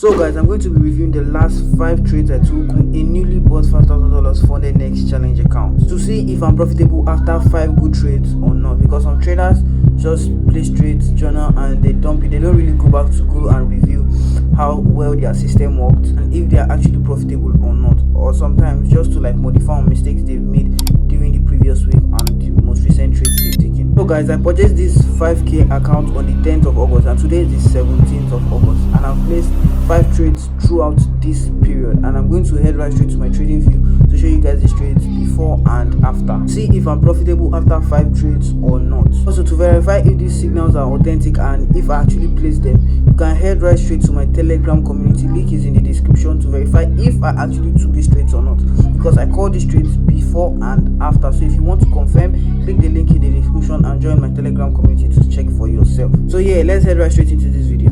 So guys, I'm going to be reviewing the last 5 trades I took on a newly bought $5,000 funded next challenge account to see if I'm profitable after 5 good trades or not, because some traders just place trades, journal, and they dump it. They don't really go back to go and review how well their system worked and if they are actually profitable or not, or sometimes just to like modify on mistakes they've made during the previous week and the most recent trades they've taken. So guys, I purchased this 5k account on the 10th of August and today is the 17th of August, and I've placed 5 trades throughout this period, and I'm going to head right straight to my trading view to show you guys these trades before and after. See if I'm profitable after 5 trades or not. Also, to verify if these signals are authentic and if I actually place them, you can head right straight to my Telegram community. Link is in the description to verify if I actually took these trades or not, because I call these trades before and after. So if you want to confirm, click the link in the description and join my Telegram community to check for yourself. So yeah, let's head right straight into this video.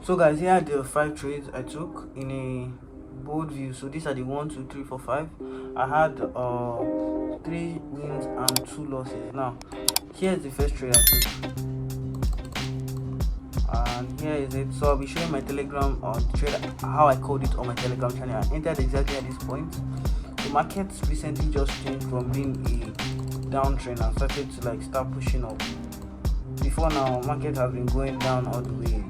So guys, here are the 5 trades I took in a bold view. So these are the 1, 2, 3, 4, 5. I had 3 wins and 2 losses. Now here's the first trade I took, and here is it. So I'll be showing my Telegram on the trade, how I code it on my Telegram channel. I entered exactly at this point. The market recently just changed from being a downtrend and started to like start pushing up. Before now, market has been going down all the way,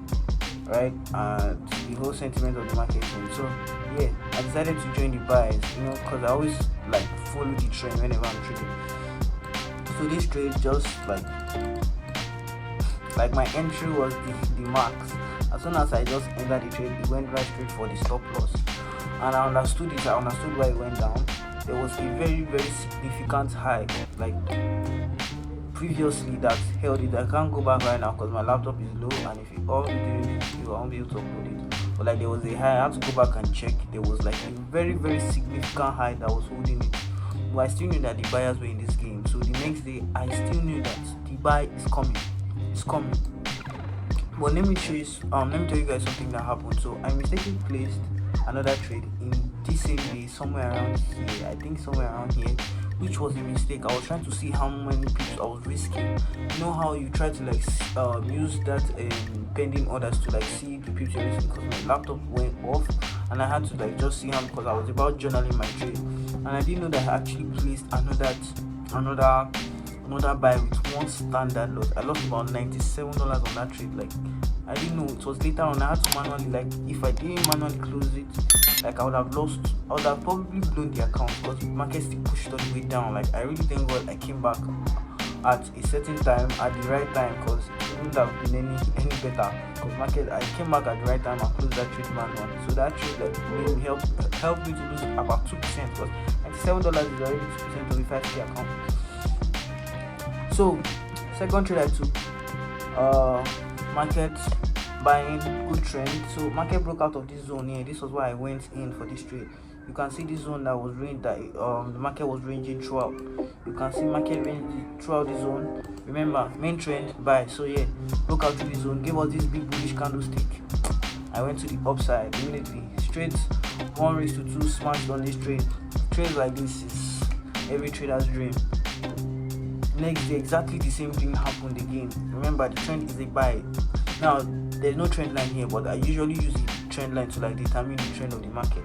right? And the whole sentiment of the market changed. So yeah, I decided to join the buys, because I always like follow the trend whenever I'm trading. So this trade just like my entry was the max. As soon as I just entered the trade, it went right straight for the stop loss, and I understood it. I understood why it went down. There was a very, very significant high like previously that held it. I can't go back right now because my laptop is low, and if you all doing this video, I won't be able to upload it. But like there was a high, I had to go back and check. There was like a very, very significant high that was holding it. But I still knew that the buyers were in this game. So the next day, I still knew that the buy is coming. It's coming. But let me tell you guys something that happened. So I mistakenly placed another trade in this same day, somewhere around here. I think somewhere around here, which was a mistake. I was trying to see how many pips I was risking. You know how you try to like use that pending orders to like see the pips you're risking, because my laptop went off and I had to like just see how, because I was about journaling my trade, and I didn't know that I actually placed another buy with one standard lot. I lost about $97 on that trade. Like I didn't know. It was later on. I had to manually, like if I didn't manually close it, like I would have probably blown the account, because the market still pushed all the way down. Like I really thank God I came back at a certain time, at the right time, because it wouldn't have been any better. Because I came back at the right time and closed that trade manually. So that trade like helped me to lose about 2%, because $97 is already 2% of the 5k account. So second trade I took, market buying, good trend. So market broke out of this zone here. This was why I went in for this trade. You can see this zone that was the market was ranging throughout. You can see market ranging throughout the zone. Remember, main trend buy. So yeah, broke out to the zone, gave us this big bullish candlestick. I went to the upside immediately. Straight 1:2 smashed on this trade. Trades like this is every trader's dream. Next day, exactly the same thing happened again. Remember, the trend is a buy. Now there's no trend line here, but I usually use the trend line to like determine the trend of the market.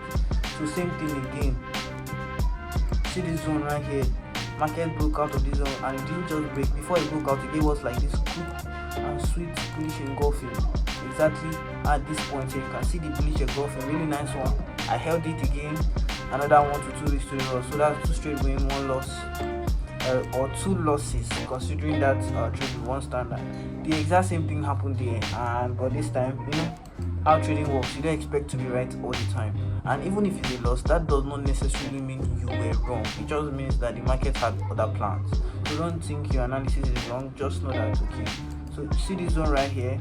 So same thing again. See this zone right here. Market broke out of this zone and it didn't just break. Before it broke out, it gave us like this quick and sweet bullish engulfing. Exactly at this point here, you can see the bullish engulfing. Really nice one. I held it again. Another 1 to 2 weeks to the loss. So that's 2 straight win, 1 loss. Or 2 losses, considering that trade with 1 standard. The exact same thing happened there, but this time, how trading works, you don't expect to be right all the time. And even if you lost, that does not necessarily mean you were wrong. It just means that the market had other plans. So don't think your analysis is wrong, just know that it's okay. So see this zone right here.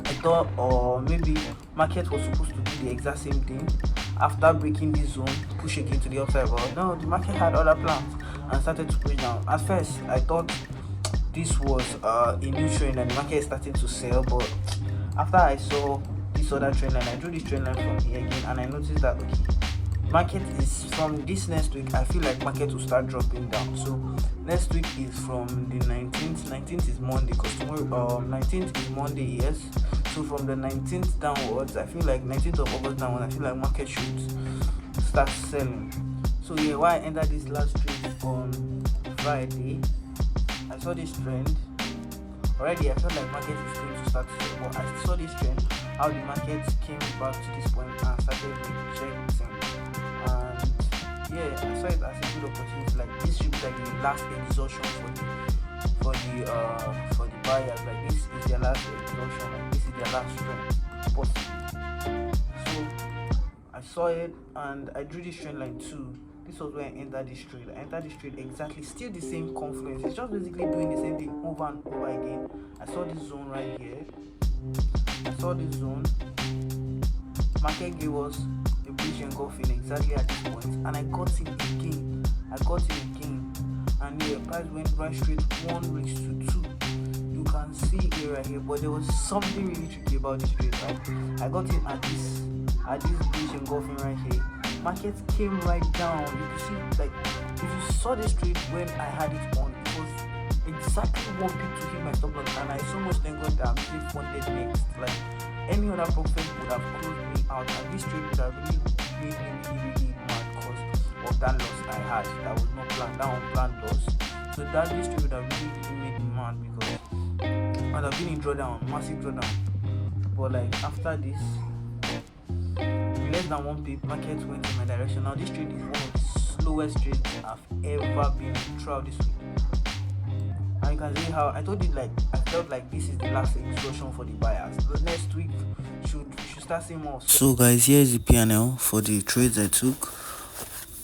I thought or maybe market was supposed to do the exact same thing after breaking this zone, push again to the upside, but no, the market had other plans and started to push down. At first I thought this was a new trend and the market started to sell, but after I saw this other trend line, I drew this trend line from here again and I noticed that okay, market is from this next week. I feel like market will start dropping down. So next week is from the 19th. 19th is Monday, because tomorrow 19th is Monday, yes. So from the 19th downwards, I feel like 19th of August downwards, I feel like market should start selling. So yeah, why I entered this last trade on Friday, I saw this trend already. I felt like market is going to start to sell, but I saw this trend, how the market came back to this point and started rejecting. And yeah, I saw it as a good opportunity. Like this should be like the last exhaustion for the buyers. Like this is their last exhaustion. Like this is their last trend possibly. So I saw it and I drew this trend line too. This was when I entered this trade. I entered this trade exactly, still the same confluence. It's just basically doing the same thing over and over again. I saw this zone right here. I saw this zone. Market gave us a bullish engulfing exactly at this point, and I got it again. And yeah, price went right straight 1:2. You can see it right here, but there was something really tricky about this trade, right? I got it at this bullish engulfing right here. Market came right down. You can see, like, if you saw this trade when I had it on, it was exactly one pick to hit my stop loss, and I so much thank God that I'm still funded next. Like any other prophet would have closed me out, and this trade would have really made me really mad because of that loss I had. That was not planned, that unplanned loss. So that this trade would have really made me mad because I'd have been in drawdown, massive drawdown. But like after this, less than one pip, market went in my direction. Now this trade is one of the slowest trades I've ever been throughout this week. And you can see how I told you, like I felt like this is the last exhaustion for the buyers. The next week should start seeing more. So guys, here is the P&L for the trades I took.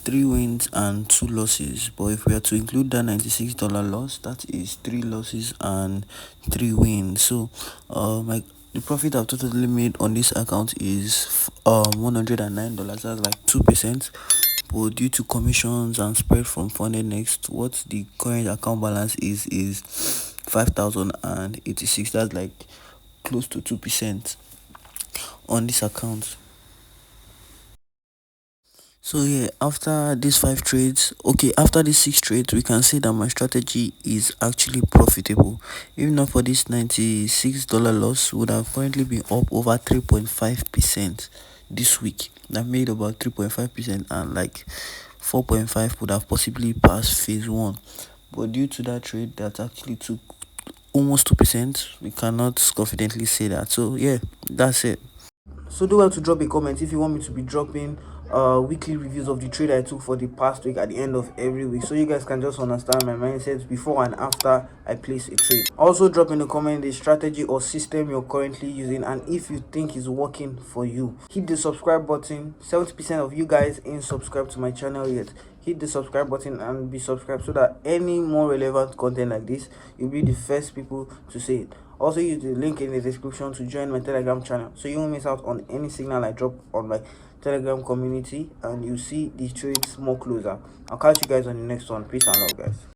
3 wins and 2 losses, but if we are to include that $96 loss, that is 3 losses and 3 wins. So the profit I've totally made on this account is $109. That's like 2%. But due to commissions and spread from funded next, what the current account balance is 5,086. That's like close to 2% on this account. So yeah, after these 6 trades, we can see that my strategy is actually profitable. If not for this $96 loss, would have currently been up over 3.5% this week. I've made about 3.5%, and like 4.5 would have possibly passed phase 1. But due to that trade that actually took almost 2%, we cannot confidently say that. So yeah, that's it. So do well to drop a comment if you want me to be dropping weekly reviews of the trade I took for the past week at the end of every week, so you guys can just understand my mindset before and after I place a trade. Also drop in the comment the strategy or system you're currently using and if you think is working for you. Hit the subscribe button. 70% of you guys ain't subscribed to my channel yet. Hit the subscribe button and be subscribed so that any more relevant content like this, you'll be the first people to see it. Also use the link in the description to join my Telegram channel so you won't miss out on any signal I drop on my Telegram community, and you see these trades more closer. I'll catch you guys on the next one. Peace and love, guys.